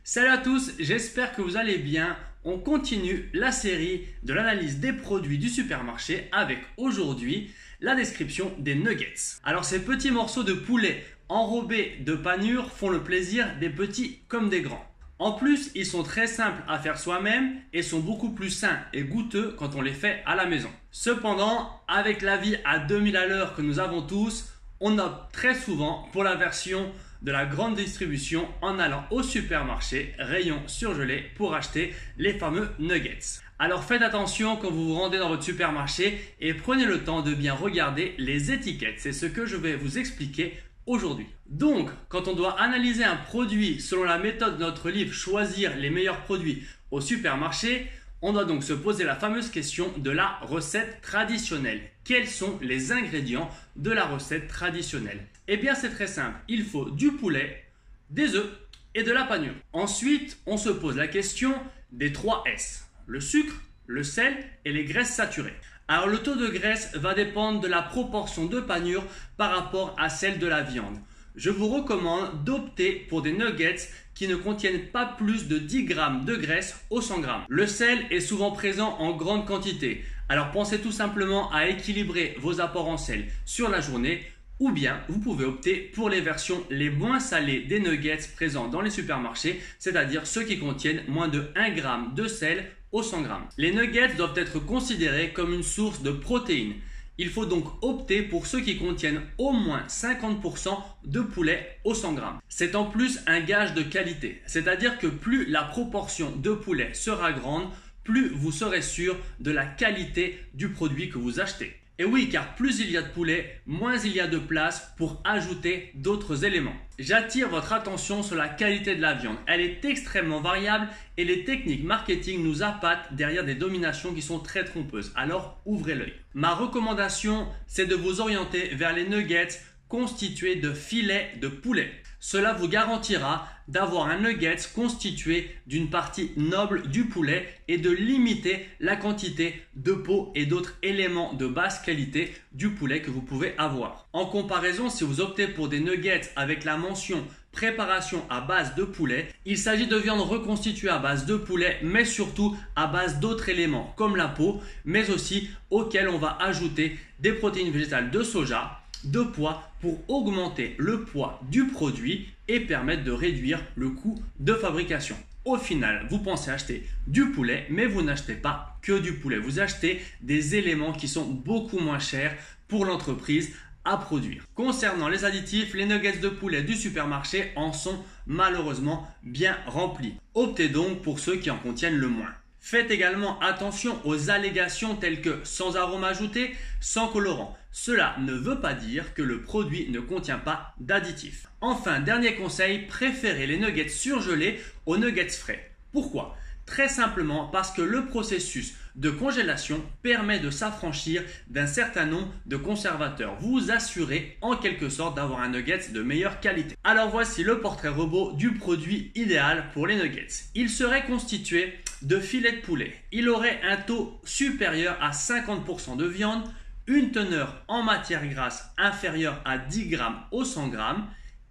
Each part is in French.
Salut à tous, j'espère que vous allez bien. On continue la série de l'analyse des produits du supermarché avec aujourd'hui la description des nuggets. Alors ces petits morceaux de poulet enrobés de panure font le plaisir des petits comme des grands. En plus, ils sont très simples à faire soi-même et sont beaucoup plus sains et goûteux quand on les fait à la maison. Cependant, avec la vie à 2000 à l'heure que nous avons tous, on opte très souvent pour la version de la grande distribution en allant au supermarché, rayon surgelé, pour acheter les fameux nuggets. Alors faites attention quand vous vous rendez dans votre supermarché et prenez le temps de bien regarder les étiquettes. C'est ce que je vais vous expliquer aujourd'hui. Donc, quand on doit analyser un produit selon la méthode de notre livre Choisir les meilleurs produits au supermarché, on doit donc se poser la fameuse question de la recette traditionnelle. Quels sont les ingrédients de la recette traditionnelle? Eh bien, c'est très simple. Il faut du poulet, des œufs et de la panure. Ensuite, on se pose la question des 3 S. Le sucre, le sel et les graisses saturées. Alors, le taux de graisse va dépendre de la proportion de panure par rapport à celle de la viande. Je vous recommande d'opter pour des nuggets qui ne contiennent pas plus de 10 g de graisse au 100 g. Le sel est souvent présent en grande quantité, alors pensez tout simplement à équilibrer vos apports en sel sur la journée, ou bien vous pouvez opter pour les versions les moins salées des nuggets présents dans les supermarchés, c'est-à-dire ceux qui contiennent moins de 1 g de sel au 100 g. Les nuggets doivent être considérés comme une source de protéines. Il faut donc opter pour ceux qui contiennent au moins 50% de poulet au 100 g. C'est en plus un gage de qualité, c'est-à-dire que plus la proportion de poulet sera grande, plus vous serez sûr de la qualité du produit que vous achetez. Et oui, car plus il y a de poulet, moins il y a de place pour ajouter d'autres éléments. J'attire votre attention sur la qualité de la viande. Elle est extrêmement variable et les techniques marketing nous appâtent derrière des dominations qui sont très trompeuses. Alors ouvrez l'œil. Ma recommandation, c'est de vous orienter vers les nuggets constitués de filets de poulet. Cela vous garantira d'avoir un nugget constitué d'une partie noble du poulet et de limiter la quantité de peau et d'autres éléments de basse qualité du poulet que vous pouvez avoir. En comparaison, si vous optez pour des nuggets avec la mention préparation à base de poulet, il s'agit de viande reconstituée à base de poulet, mais surtout à base d'autres éléments comme la peau, mais aussi auxquels on va ajouter des protéines végétales de soja, de poids pour augmenter le poids du produit et permettre de réduire le coût de fabrication. Au final, vous pensez acheter du poulet, mais vous n'achetez pas que du poulet. Vous achetez des éléments qui sont beaucoup moins chers pour l'entreprise à produire. Concernant les additifs, les nuggets de poulet du supermarché en sont malheureusement bien remplis. Optez donc pour ceux qui en contiennent le moins. Faites également attention aux allégations telles que sans arôme ajouté, sans colorant. Cela ne veut pas dire que le produit ne contient pas d'additifs. Enfin, dernier conseil, préférez les nuggets surgelés aux nuggets frais. Pourquoi? Très simplement parce que le processus de congélation permet de s'affranchir d'un certain nombre de conservateurs. Vous vous assurez en quelque sorte d'avoir un nugget de meilleure qualité. Alors voici le portrait robot du produit idéal pour les nuggets. Il serait constitué de filets de poulet. Il aurait un taux supérieur à 50% de viande, une teneur en matière grasse inférieure à 10 g au 100 g.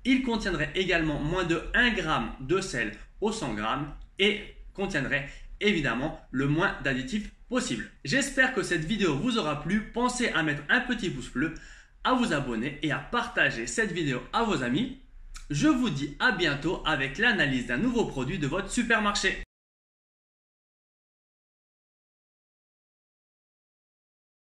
Il contiendrait également moins de 1 g de sel au 100 g et contiendrait évidemment le moins d'additifs possible. J'espère que cette vidéo vous aura plu. Pensez à mettre un petit pouce bleu, à vous abonner et à partager cette vidéo à vos amis. Je vous dis à bientôt avec l'analyse d'un nouveau produit de votre supermarché.